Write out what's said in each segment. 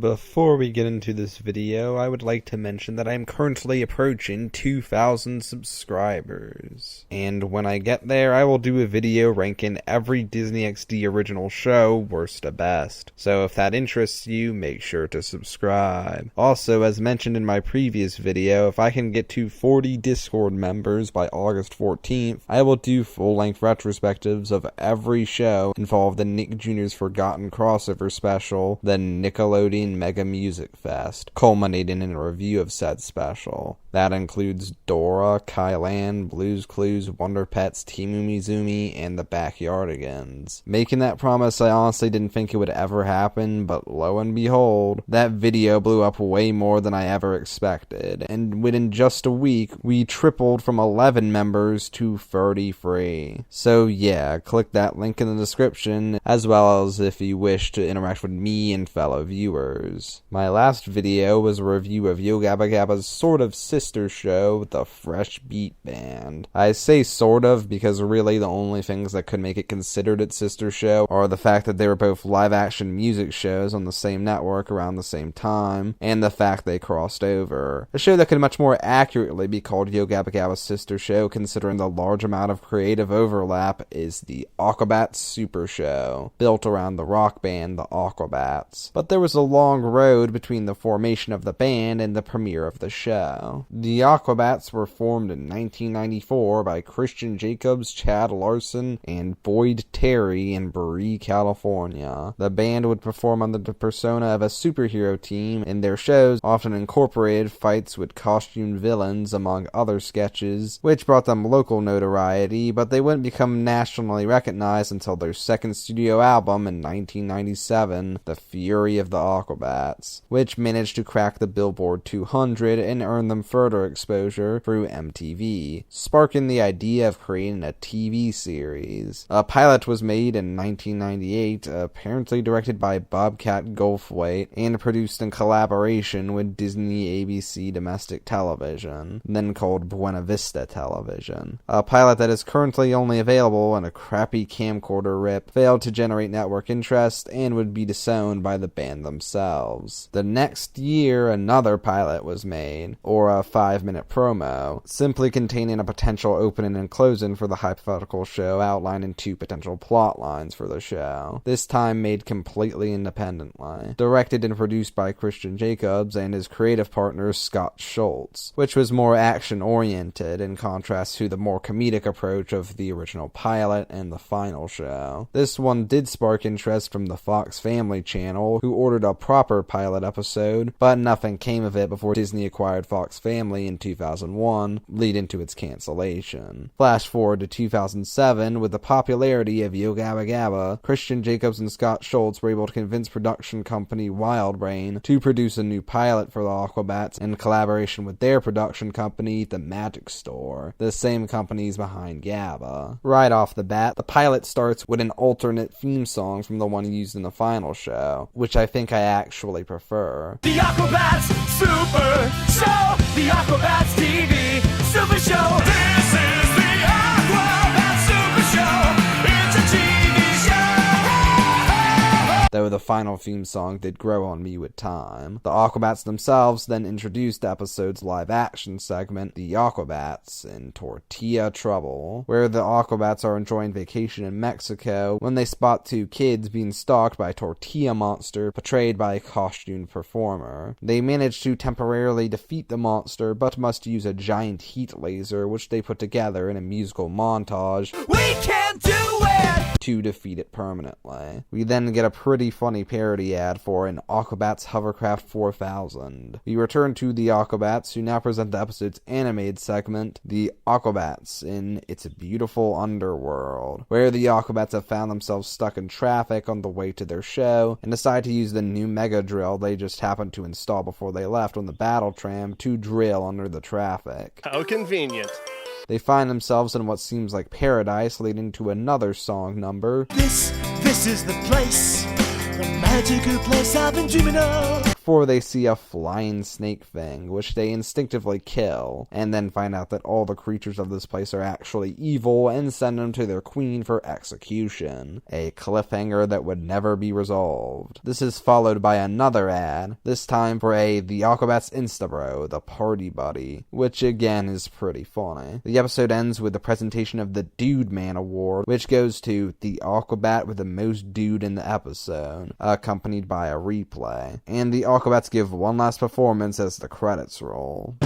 Before we get into this video, I would like to mention that I am currently approaching 2,000 subscribers. And when I get there, I will do a video ranking every Disney XD original show, worst to best. So if that interests you, make sure to subscribe. Also, as mentioned in my previous video, if I can get to 40 Discord members by August 14th, I will do full-length retrospectives of every show involved in Nick Jr.'s Forgotten Crossover special, the Nickelodeon Mega Music Fest, culminating in a review of said special. That includes Dora, Kylan, Blue's Clues, Wonder Pets, Team Umizoomi, and the Backyardigans. Making that promise, I honestly didn't think it would ever happen, but lo and behold, that video blew up way more than I ever expected, and within just a week, we tripled from 11 members to 33. So yeah, click that link in the description, as well as if you wish to interact with me and fellow viewers. My last video was a review of Yo Gabba Gabba's sort of sister show, The Fresh Beat Band. I say sort of because really the only things that could make it considered its sister show are the fact that they were both live-action music shows on the same network around the same time, and the fact they crossed over. A show that could much more accurately be called Yo Gabba Gabba's sister show, considering the large amount of creative overlap, is the Aquabats Super Show, built around the rock band, the Aquabats. But there was a long road between the formation of the band and the premiere of the show. The Aquabats were formed in 1994 by Christian Jacobs, Chad Larson, and Boyd Terry in Bree, California. The band would perform under the persona of a superhero team, and their shows often incorporated fights with costumed villains, among other sketches, which brought them local notoriety, but they wouldn't become nationally recognized until their second studio album in 1997, The Fury of the Aquabats, which managed to crack the Billboard 200 and earn them further exposure through MTV, sparking the idea of creating a TV series. A pilot was made in 1998, apparently directed by Bobcat Goldthwait, and produced in collaboration with Disney ABC Domestic Television, then called Buena Vista Television. A pilot that is currently only available in a crappy camcorder rip, failed to generate network interest, and would be disowned by the band themselves. The next year, another pilot was made, or a 5-minute promo, simply containing a potential opening and closing for the hypothetical show, outlining 2 potential plot lines for the show, this time made completely independently. Directed and produced by Christian Jacobs and his creative partner Scott Schultz, which was more action-oriented in contrast to the more comedic approach of the original pilot and the final show. This one did spark interest from the Fox Family Channel, who ordered a proper pilot episode, but nothing came of it before Disney acquired Fox Family in 2001, leading to its cancellation. Flash forward to 2007, with the popularity of Yo Gabba Gabba, Christian Jacobs and Scott Schultz were able to convince production company Wildbrain to produce a new pilot for the Aquabats in collaboration with their production company, The Magic Store, the same companies behind Gabba. Right off the bat, the pilot starts with an alternate theme song from the one used in the final show, which I think I actually prefer. The Aquabats Super Show! The Aquabats TV Super Show! This is the Aquabats Super Show! It's a TV show! Though the final theme song did grow on me with time. The Aquabats themselves then introduced the episode's live-action segment, The Aquabats in Tortilla Trouble, where the Aquabats are enjoying vacation in Mexico when they spot 2 kids being stalked by a tortilla monster portrayed by a costumed performer. They manage to temporarily defeat the monster, but must use a giant heat laser, which they put together in a musical montage. We can't do it! To defeat it permanently. We then get a pretty funny parody ad for an Aquabats Hovercraft 4000. We return to the Aquabats, who now present the episode's animated segment, The Aquabats in Its Beautiful Underworld, where the Aquabats have found themselves stuck in traffic on the way to their show, and decide to use the new mega drill they just happened to install before they left on the battle tram to drill under the traffic. How convenient. They find themselves in what seems like paradise, leading to another song number. This is the place, the magical place I've been dreaming of. before they see a flying snake thing, which they instinctively kill, and then find out that all the creatures of this place are actually evil and send them to their queen for execution. A cliffhanger that would never be resolved. This is followed by another ad, this time for the Aquabats Instabro, the party buddy, which again is pretty funny. The episode ends with the presentation of the Dude Man Award, which goes to the Aquabat with the most dude in the episode, accompanied by a replay. And the Aquabats give one last performance as the credits roll.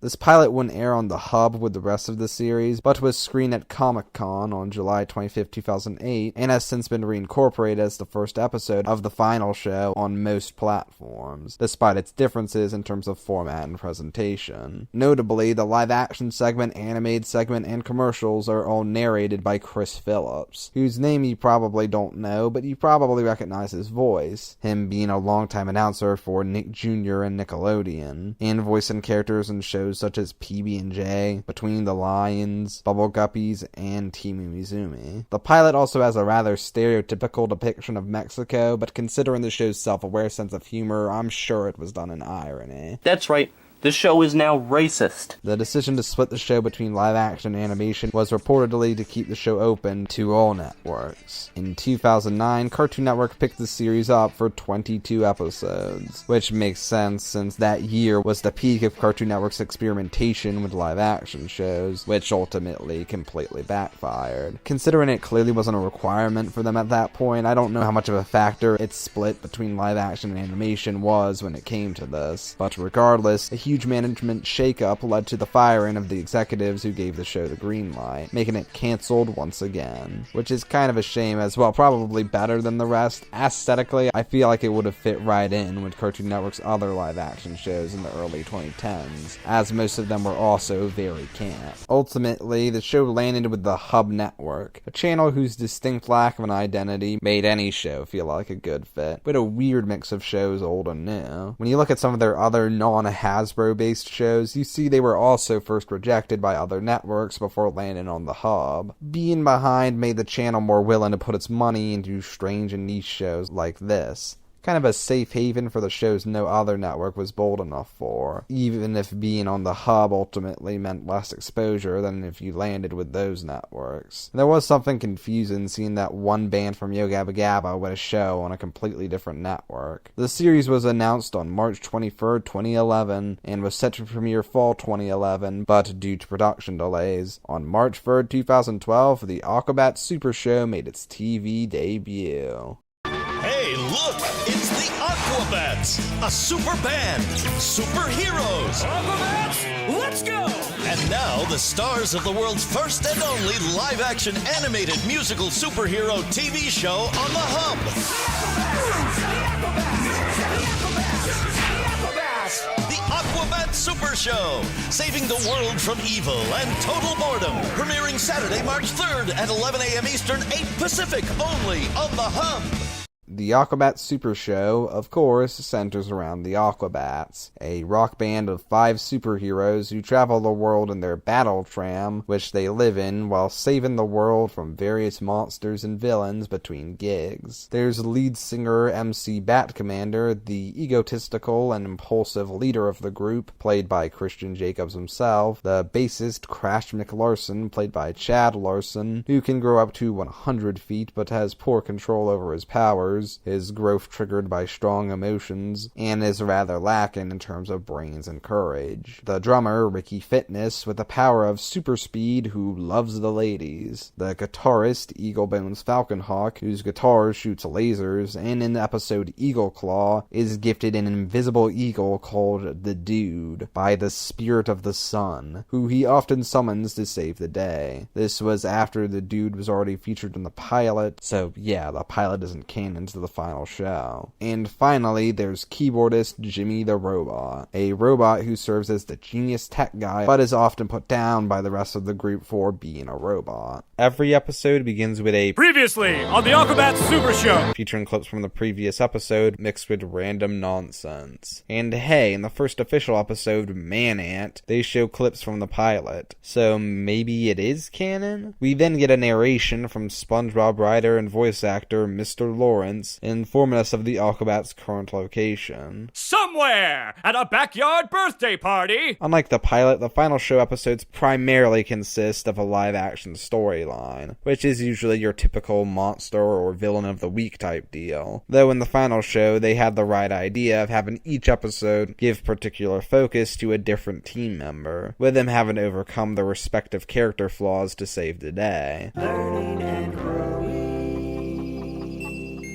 This pilot wouldn't air on the hub with the rest of the series, but was screened at Comic-Con on July 25, 2008, and has since been reincorporated as the first episode of the final show on most platforms, despite its differences in terms of format and presentation. Notably, the live-action segment, animated segment, and commercials are all narrated by Chris Phillips, whose name you probably don't know, but you probably recognize his voice, him being a longtime announcer for Nick Jr. and Nickelodeon, and voicing characters in shows such as PB&J, Between the Lions, Bubble Guppies, and Team Umizoomi. The pilot also has a rather stereotypical depiction of Mexico, but considering the show's self-aware sense of humor, I'm sure it was done in irony. That's right. This show is now racist. The decision to split the show between live-action and animation was reportedly to keep the show open to all networks. In 2009, Cartoon Network picked the series up for 22 episodes, which makes sense since that year was the peak of Cartoon Network's experimentation with live-action shows, which ultimately completely backfired. Considering it clearly wasn't a requirement for them at that point, I don't know how much of a factor its split between live-action and animation was when it came to this, but regardless, a huge management shakeup led to the firing of the executives who gave the show the green light, making it canceled once again. Which is kind of a shame as well, probably better than the rest. Aesthetically, I feel like it would have fit right in with Cartoon Network's other live-action shows in the early 2010s, as most of them were also very camp. Ultimately, the show landed with the Hub Network, a channel whose distinct lack of an identity made any show feel like a good fit, with a weird mix of shows old and new. When you look at some of their other non-Hasbro based shows, you see they were also first rejected by other networks before landing on the hub. Being behind made the channel more willing to put its money into strange and niche shows like this. Kind of a safe haven for the shows no other network was bold enough for, even if being on the hub ultimately meant less exposure than if you landed with those networks. And there was something confusing seeing that one band from Yo Gabba Gabba with a show on a completely different network. The series was announced on March 23rd, 2011, and was set to premiere fall 2011, but due to production delays, on March 3rd, 2012, the Aquabats Super Show made its TV debut. Hey, look! It's the Aquabats! A super band! Superheroes! Aquabats, let's go! And now, the stars of the world's first and only live-action animated musical superhero TV show on the Hub! The Aquabats Super Show! Saving the world from evil and total boredom! Premiering Saturday, March 3rd at 11 a.m. Eastern, 8 Pacific, only on the Hub! The Aquabats Super Show, of course, centers around the Aquabats, a rock band of 5 superheroes who travel the world in their battle tram, which they live in while saving the world from various monsters and villains between gigs. There's lead singer MC Bat Commander, the egotistical and impulsive leader of the group, played by Christian Jacobs himself, the bassist Crash McLarson, played by Chad Larson, who can grow up to 100 feet but has poor control over his powers, his growth triggered by strong emotions, and is rather lacking in terms of brains and courage. The drummer, Ricky Fitness, with the power of super speed, who loves the ladies. The guitarist, Eaglebones Falconhawk, whose guitar shoots lasers, and in the episode Eagle Claw, is gifted an invisible eagle called the Dude, by the Spirit of the Sun, who he often summons to save the day. This was after the Dude was already featured in the pilot, so yeah, the pilot isn't canon to episodes of the final show. And finally, there's keyboardist Jimmy the Robot, a robot who serves as the genius tech guy, but is often put down by the rest of the group for being a robot. Every episode begins with a Previously on the Aquabats Super Show, featuring clips from the previous episode mixed with random nonsense. And hey, in the first official episode, Man-Ant, they show clips from the pilot, so maybe it is canon? We then get a narration from SpongeBob writer and voice actor Mr. Lawrence, informing us of the Aquabats' current location. somewhere at a backyard birthday party. Unlike the pilot, the final show episodes primarily consist of a live-action storyline, which is usually your typical monster or villain of the week type deal. Though in the final show, they had the right idea of having each episode give particular focus to a different team member, with them having to overcome their respective character flaws to save the day.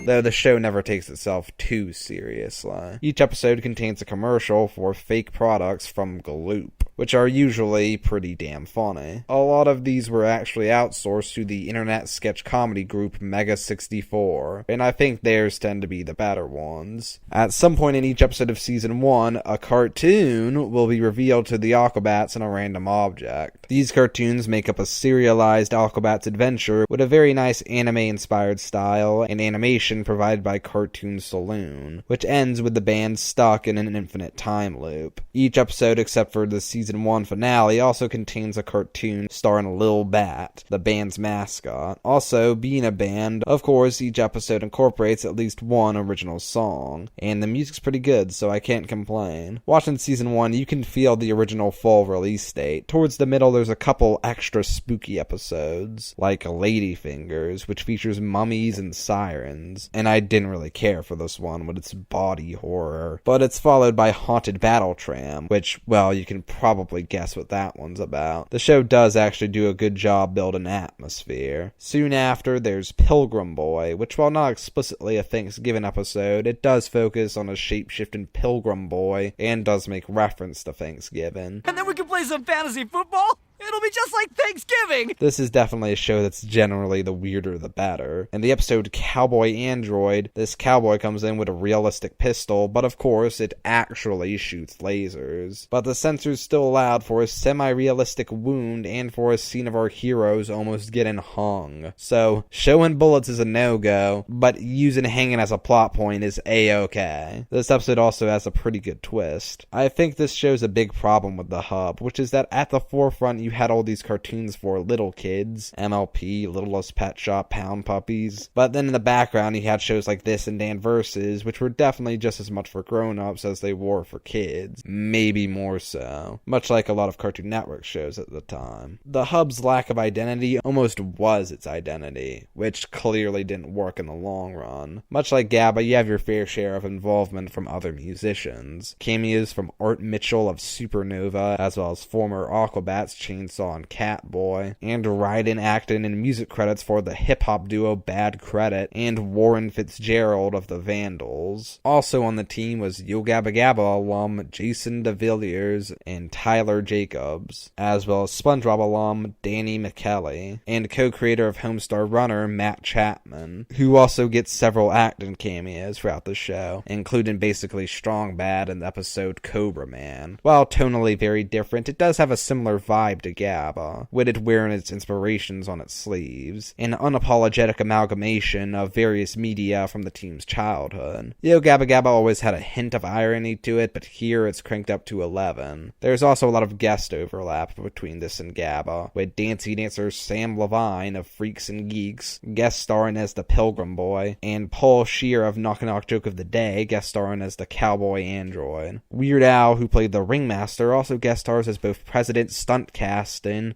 Though the show never takes itself too seriously. Each episode contains a commercial for fake products from Gloop, which are usually pretty damn funny. A lot of these were actually outsourced to the internet sketch comedy group Mega64, and I think theirs tend to be the better ones. At some point in each episode of Season 1, a cartoon will be revealed to the Aquabats in a random object. These cartoons make up a serialized Aquabats adventure with a very nice anime-inspired style and animation provided by Cartoon Saloon, which ends with the band stuck in an infinite time loop. Each episode, except for the Season 1 finale, also contains a cartoon starring Lil Bat, the band's mascot. Also, being a band, of course, each episode incorporates at least one original song, and the music's pretty good, so I can't complain. Watching Season 1, you can feel the original fall release date. Towards the middle, there's a couple extra spooky episodes, like Ladyfingers, which features mummies and sirens, and I didn't really care for this one with its body horror. But it's followed by Haunted Battle Tram, which, well, you can probably guess what that one's about. The show does actually do a good job building atmosphere. Soon after, there's Pilgrim Boy, which, while not explicitly a Thanksgiving episode, it does focus on a shape-shifting Pilgrim Boy, and does make reference to Thanksgiving. And then we can play some fantasy football. It'll be just like Thanksgiving! This is definitely a show that's generally the weirder the better. In the episode Cowboy Android, this cowboy comes in with a realistic pistol, but of course it actually shoots lasers. But the censors still allowed for a semi-realistic wound and for a scene of our heroes almost getting hung. So, showing bullets is a no-go, but using hanging as a plot point is a-okay. This episode also has a pretty good twist. I think this shows a big problem with the hub, which is that at the forefront you had all these cartoons for little kids, MLP, Littlest Pet Shop, Pound Puppies, but then in the background you had shows like this and Dan Versus, which were definitely just as much for grown-ups as they were for kids, maybe more so, much like a lot of Cartoon Network shows at the time. The hub's lack of identity almost was its identity, which clearly didn't work in the long run. Much like Gabba, you have your fair share of involvement from other musicians. Cameos from Art Mitchell of Supernova, as well as former Aquabats Chainsaw and Catboy, and writing, acting, and music credits for the hip-hop duo Bad Credit and Warren Fitzgerald of the Vandals. Also on the team was Yo Gabba Gabba alum Jason DeVilliers and Tyler Jacobs, as well as SpongeBob alum Danny McKelly, and co-creator of Homestar Runner Matt Chapman, who also gets several acting cameos throughout the show, including basically Strong Bad in the episode Cobra Man. While tonally very different, it does have a similar vibe to Gabba, with it wearing its inspirations on its sleeves, an unapologetic amalgamation of various media from the team's childhood. Yo Gabba Gabba always had a hint of irony to it, but here it's cranked up to 11. There's also a lot of guest overlap between this and Gabba, with dancey dancer Sam Levine of Freaks and Geeks guest starring as the Pilgrim Boy, and Paul Scheer of Knock Knock Joke of the Day guest starring as the Cowboy Android. Weird Al, who played the Ringmaster, also guest stars as both President Stunt Casting,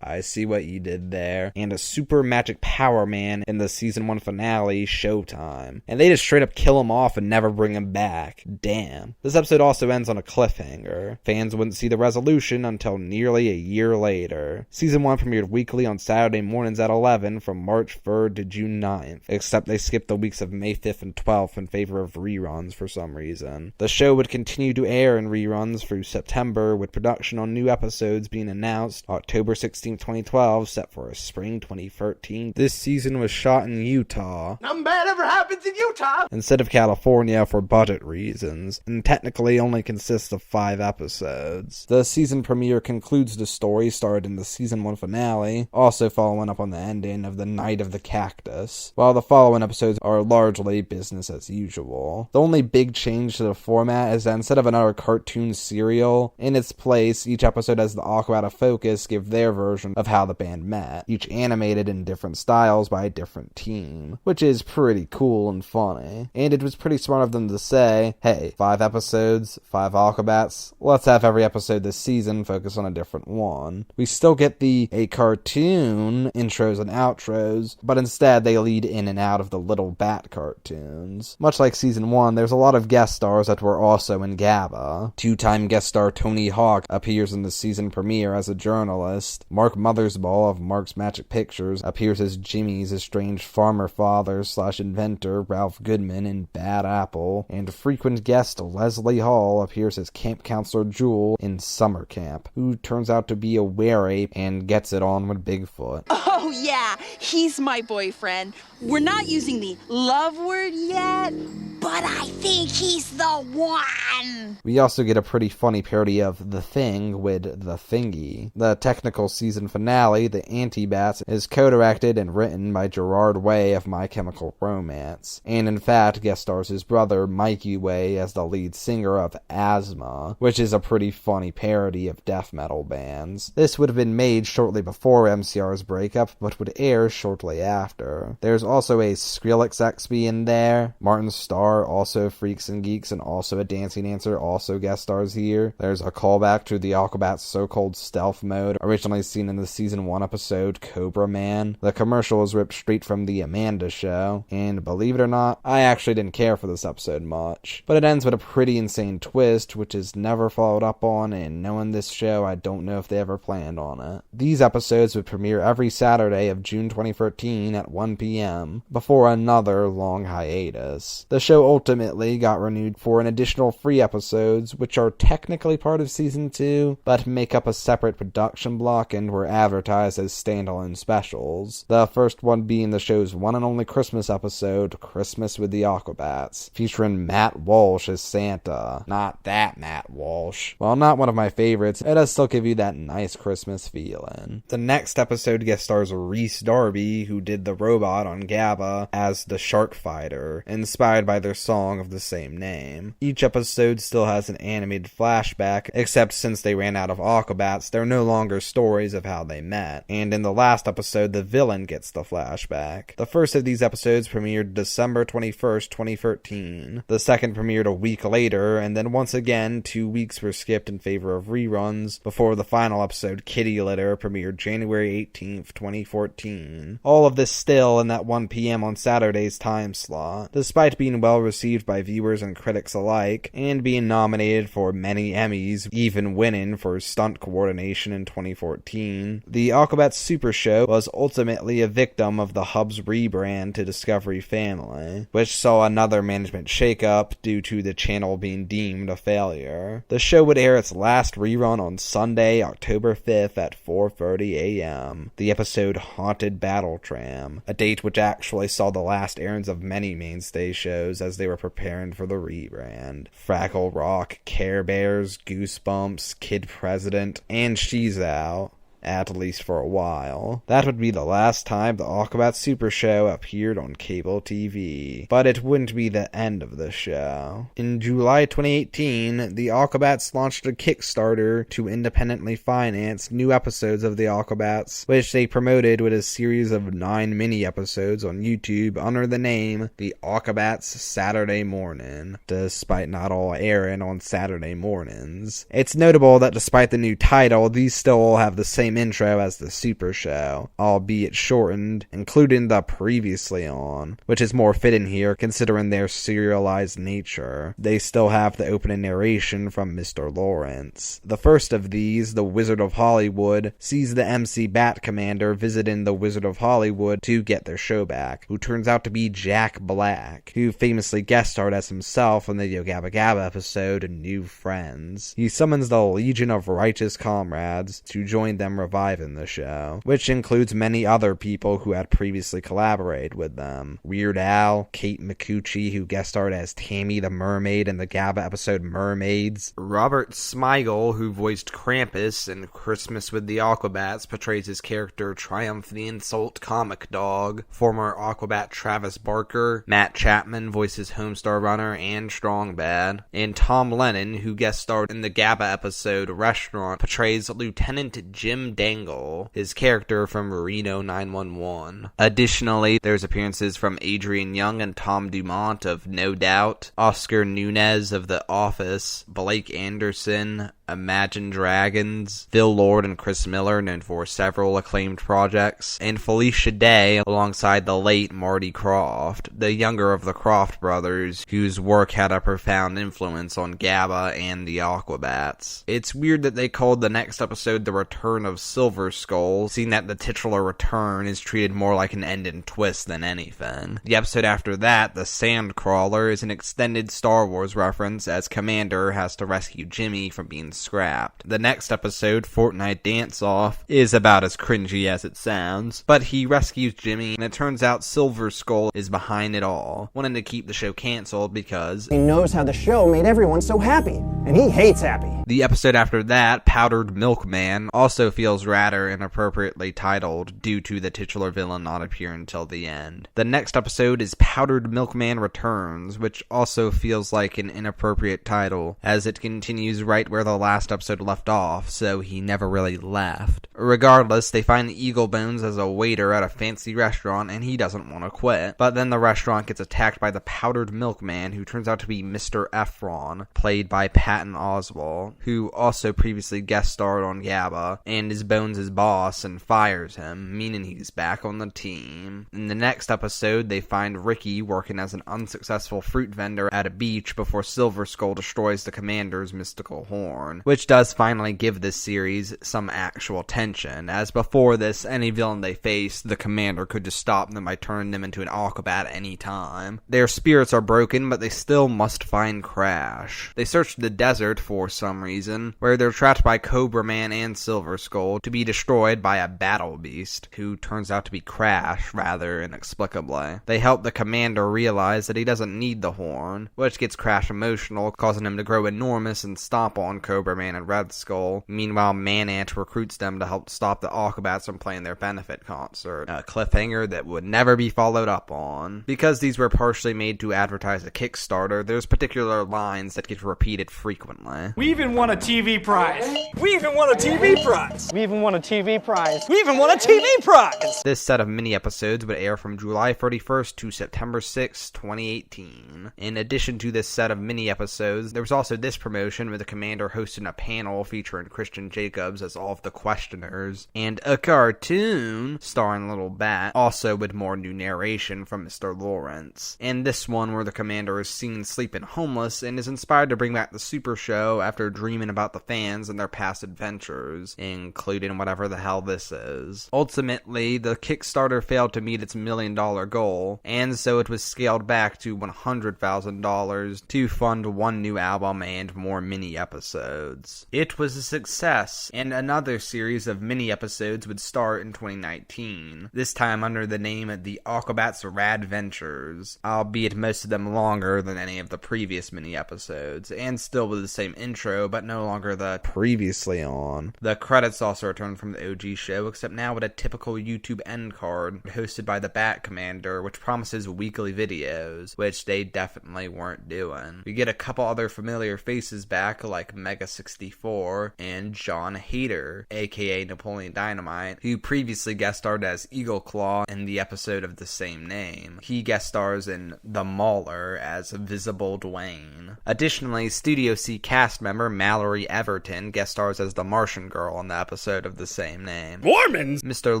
I see what you did there, and a super magic power man in the season 1 finale, Showtime. And they just straight up kill him off and never bring him back. Damn. This episode also ends on a cliffhanger. Fans wouldn't see the resolution until nearly a year later. Season 1 premiered weekly on Saturday mornings at 11 from March 3rd to June 9th, except they skipped the weeks of May 5th and 12th in favor of reruns for some reason. The show would continue to air in reruns through September, with production on new episodes being announced October 16th 16, 2012, set for a spring 2013. This season was shot in Utah. Nothing bad ever happens in Utah. Instead of California for budget reasons, and technically only consists of 5 episodes. The season premiere concludes the story started in the season 1 finale, also following up on the ending of The Night of the Cactus, while the following episodes are largely business as usual. The only big change to the format is that instead of another cartoon serial, in its place, each episode has the Aquabat of Focus give their version of how the band met, each animated in different styles by a different team, which is pretty cool and funny. And it was pretty smart of them to say, hey, 5 episodes, 5 Aquabats, let's have every episode this season focus on a different one. We still get a cartoon intros and outros, but instead they lead in and out of the little bat cartoons. Much like season 1, there's a lot of guest stars that were also in Gabba. 2-time guest star Tony Hawk appears in the season premiere as a journalist. Mark Mothersbaugh of Mark's Magic Pictures appears as Jimmy's estranged farmer father / inventor Ralph Goodman in Bad Apple, and frequent guest Leslie Hall appears as camp counselor Jewel in Summer Camp, who turns out to be a were-ape and gets it on with Bigfoot. Oh yeah, he's my boyfriend. We're not using the love word yet, but I think he's the one. We also get a pretty funny parody of The Thing with The Thingy. The technical season finale, The Anti-Bats, is co-directed and written by Gerard Way of My Chemical Romance, and in fact guest stars his brother Mikey Way as the lead singer of Asthma, which is a pretty funny parody of death metal bands. This would have been made shortly before MCR's breakup, but would air shortly after. There's also a Skrillex XP in there. Martin Starr, also Freaks and Geeks and also a dancing dancer, also guest stars here. There's a callback to the Aquabats' so-called stealth mode, originally seen in the season 1 episode Cobra Man. The commercial was ripped straight from The Amanda Show, and believe it or not, I actually didn't care for this episode much. But it ends with a pretty insane twist, which is never followed up on, and knowing this show, I don't know if they ever planned on it. These episodes would premiere every Saturday of June 2013 at 1 p.m., before another long hiatus. The show ultimately got renewed for an additional 3 episodes, which are technically part of season 2, but make up a separate production block and were advertised as standalone specials. The first one being the show's one and only Christmas episode, Christmas with the Aquabats, featuring Matt Walsh as Santa. Not that Matt Walsh. While not one of my favorites, it does still give you that nice Christmas feeling. The next episode guest stars Reese Darby, who did the robot on Gabba, as the Shark Fighter, inspired by their song of the same name. Each episode still has an animated flashback, except since they ran out of Aquabats, they're no longer stories of how they met. And in the last episode, the villain gets the flashback. The first of these episodes premiered December 21st, 2013. The second premiered a week later, and then once again, 2 weeks were skipped in favor of reruns, before the final episode, Kitty Litter, premiered January 18th, 2014. All of this still in that 1 p.m. on Saturday's time slot. Despite being well received by viewers and critics alike, and being nominated for many Emmys, even winning for stunt coordination in 2014, the Aquabats Super Show was ultimately a victim of the Hub's rebrand to Discovery Family, which saw another management shakeup due to the channel being deemed a failure. The show would air its last rerun on Sunday, October 5th at 4:30 a.m. The episode Haunted Battle Tram, a date which actually saw the last airings of many mainstay shows as they were preparing for the rebrand. Fraggle Rock, Care Bears, Goosebumps, Kid President, and She's Out. At least for a while. That would be the last time the Aquabats Super Show appeared on cable TV. But it wouldn't be the end of the show. In July 2018, the Aquabats launched a Kickstarter to independently finance new episodes of the Aquabats, which they promoted with a series of 9 mini-episodes on YouTube under the name The Aquabats Saturday Morning, despite not all airing on Saturday mornings. It's notable that despite the new title, these still all have the same intro as the Super Show, albeit shortened, including the previously on, which is more fitting here considering their serialized nature. They still have the opening narration from Mr. Lawrence. The first of these, The Wizard of Hollywood, sees the MC Bat Commander visiting the Wizard of Hollywood to get their show back, who turns out to be Jack Black, who famously guest starred as himself in the Yo Gabba Gabba episode New Friends. He summons the Legion of Righteous Comrades to join them reviving the show, which includes many other people who had previously collaborated with them. Weird Al, Kate Micucci, who guest starred as Tammy the Mermaid in the Gabba episode Mermaids. Robert Smigel, who voiced Krampus in Christmas with the Aquabats, portrays his character Triumph the Insult Comic Dog. Former Aquabat Travis Barker. Matt Chapman voices Homestar Runner and Strong Bad. And Tom Lennon, who guest starred in the Gabba episode Restaurant, portrays Lieutenant Jim Dangle, his character from Reno 911. Additionally, there's appearances from Adrian Young and Tom Dumont of No Doubt, Oscar Nunez of The Office, Blake Anderson, Imagine Dragons, Phil Lord and Chris Miller, known for several acclaimed projects, and Felicia Day alongside the late Marty Krofft, the younger of the Krofft brothers, whose work had a profound influence on Gabba and the Aquabats. It's weird that they called the next episode The Return of Silver Skull, seeing that the titular return is treated more like an end and twist than anything. The episode after that, The Sandcrawler, is an extended Star Wars reference as Commander has to rescue Jimmy from being scrapped. The next episode, Fortnite Dance Off, is about as cringy as it sounds, but he rescues Jimmy, and it turns out Silver Skull is behind it all, wanting to keep the show canceled because he knows how the show made everyone so happy, and he hates happy. The episode after that, Powdered Milkman, also feels rather inappropriately titled due to the titular villain not appearing until the end. The next episode is Powdered Milkman Returns, which also feels like an inappropriate title, as it continues right where the last episode left off, so he never really left. Regardless, they find Eagle Bones as a waiter at a fancy restaurant, and he doesn't want to quit. But then the restaurant gets attacked by the Powdered Milkman, who turns out to be Mr. Efron, played by Patton Oswalt, who also previously guest starred on Gabba, and is Bones' boss and fires him, meaning he's back on the team. In the next episode, they find Ricky working as an unsuccessful fruit vendor at a beach before Silver Skull destroys the Commander's mystical horn, which does finally give this series some actual tension, as before this, any villain they faced, the Commander could just stop them by turning them into an Aquabat at any time. Their spirits are broken, but they still must find Crash. They search the desert for some reason, where they're trapped by Cobra Man and Silver Skull to be destroyed by a battle beast, who turns out to be Crash, rather inexplicably. They help the Commander realize that he doesn't need the horn, which gets Crash emotional, causing him to grow enormous and stomp on Cobra Man and Red Skull. Meanwhile, Man-Ant recruits them to help stop the Aquabats from playing their benefit concert, a cliffhanger that would never be followed up on. Because these were partially made to advertise a Kickstarter, there's particular lines that get repeated frequently. We even won a TV prize. We even won a TV prize. We even won a TV prize. We even won a TV prize. This set of mini-episodes would air from July 31st to September 6, 2018. In addition to this set of mini-episodes, there was also this promotion with the Commander hosting a panel featuring Christian Jacobs as all of the questioners, and a cartoon starring Little Bat, also with more new narration from Mr. Lawrence. And this one where the Commander is seen sleeping homeless and is inspired to bring back the Super Show after dreaming about the fans and their past adventures, including whatever the hell this is. Ultimately, the Kickstarter failed to meet its $1 million goal, and so it was scaled back to $100,000 to fund one new album and more mini-episodes. It was a success, and another series of mini-episodes would start in 2019, this time under the name of the Aquabats Radventures, albeit most of them longer than any of the previous mini-episodes, and still with the same intro, but no longer the previously on. The credits also returned from the OG show, except now with a typical YouTube end card, hosted by the Bat Commander, which promises weekly videos, which they definitely weren't doing. We get a couple other familiar faces back, like Mega64 and John Hader, aka Napoleon Dynamite, who previously guest starred as Eagle Claw in the episode of the same name. He guest stars in The Mauler as Visible Dwayne. Additionally, Studio C cast member Mallory Everton guest stars as the Martian Girl in the episode of the same name. Mormons! Mr.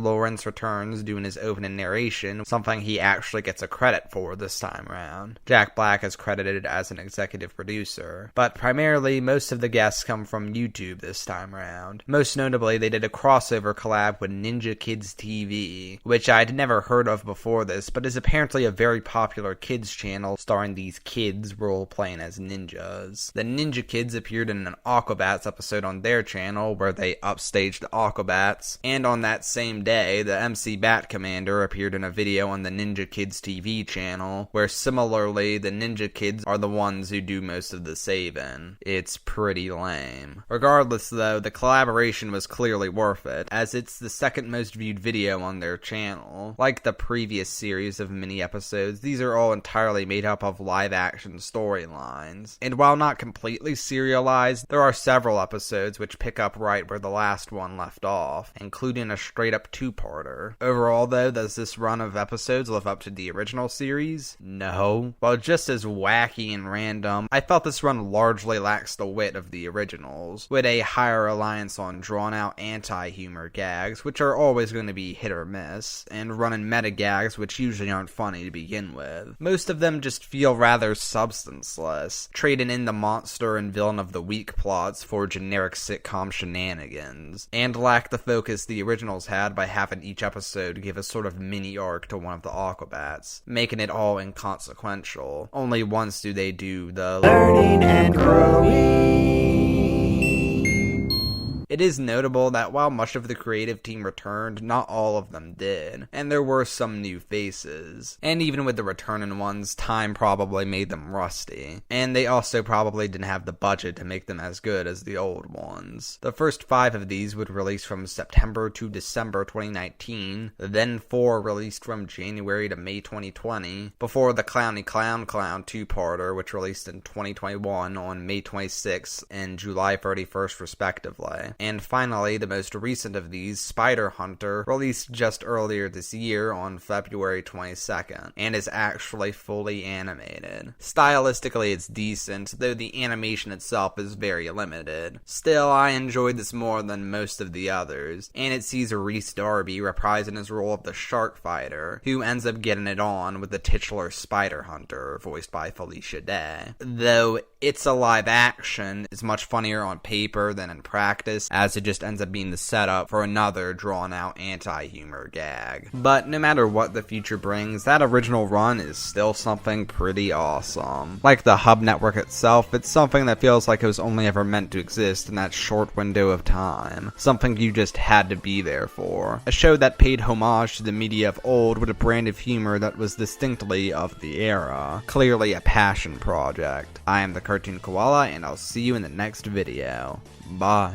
Lawrence returns doing his opening narration, something he actually gets a credit for this time around. Jack Black is credited as an executive producer, but primarily most of the guests come from YouTube this time around. Most notably, they did a crossover collab with Ninja Kids TV, which I'd never heard of before this, but is apparently a very popular kids channel starring these kids role-playing as ninjas. The Ninja Kids appeared in an Aquabats episode on their channel where they upstaged Aquabats, and on that same day, the MC Bat Commander appeared in a video on the Ninja Kids TV channel, where similarly, the Ninja Kids are the ones who do most of the saving. It's pretty lame. Regardless though, the collaboration was clearly worth it, as it's the second most viewed video on their channel. Like the previous series of mini episodes, these are all entirely made up of live action storylines. And while not completely serialized, there are several episodes which pick up right where the last one left off, including a straight up two-parter. Overall though, does this run of episodes live up to the original series? No. While just as wacky and random, I felt this run largely lacks the wit of the originals, with a higher reliance on drawn-out anti-humor gags, which are always going to be hit or miss, and running meta gags which usually aren't funny to begin with. Most of them just feel rather substanceless, trading in the monster and villain of the week plots for generic sitcom shenanigans, and lack the focus the originals had by having each episode give a sort of mini arc to one of the Aquabats, making it all inconsequential. Only once do they do the learning and growing. It is notable that while much of the creative team returned, not all of them did, and there were some new faces. And even with the returning ones, time probably made them rusty, and they also probably didn't have the budget to make them as good as the old ones. The first 5 of these would release from September to December 2019, then 4 released from January to May 2020, before the Clowny Clown Clown 2-parter, which released in 2021 on May 26th and July 31st respectively. And finally, the most recent of these, Spider Hunter, released just earlier this year on February 22nd, and is actually fully animated. Stylistically, it's decent, though the animation itself is very limited. Still, I enjoyed this more than most of the others, and it sees Reese Darby reprising his role of the Shark Fighter, who ends up getting it on with the titular Spider Hunter, voiced by Felicia Day. Though it's a live action, it's much funnier on paper than in practice, as it just ends up being the setup for another drawn-out anti-humor gag. But no matter what the future brings, that original run is still something pretty awesome. Like the Hub Network itself, it's something that feels like it was only ever meant to exist in that short window of time. Something you just had to be there for. A show that paid homage to the media of old with a brand of humor that was distinctly of the era. Clearly a passion project. I am the Cartoon Koala, and I'll see you in the next video. Bye.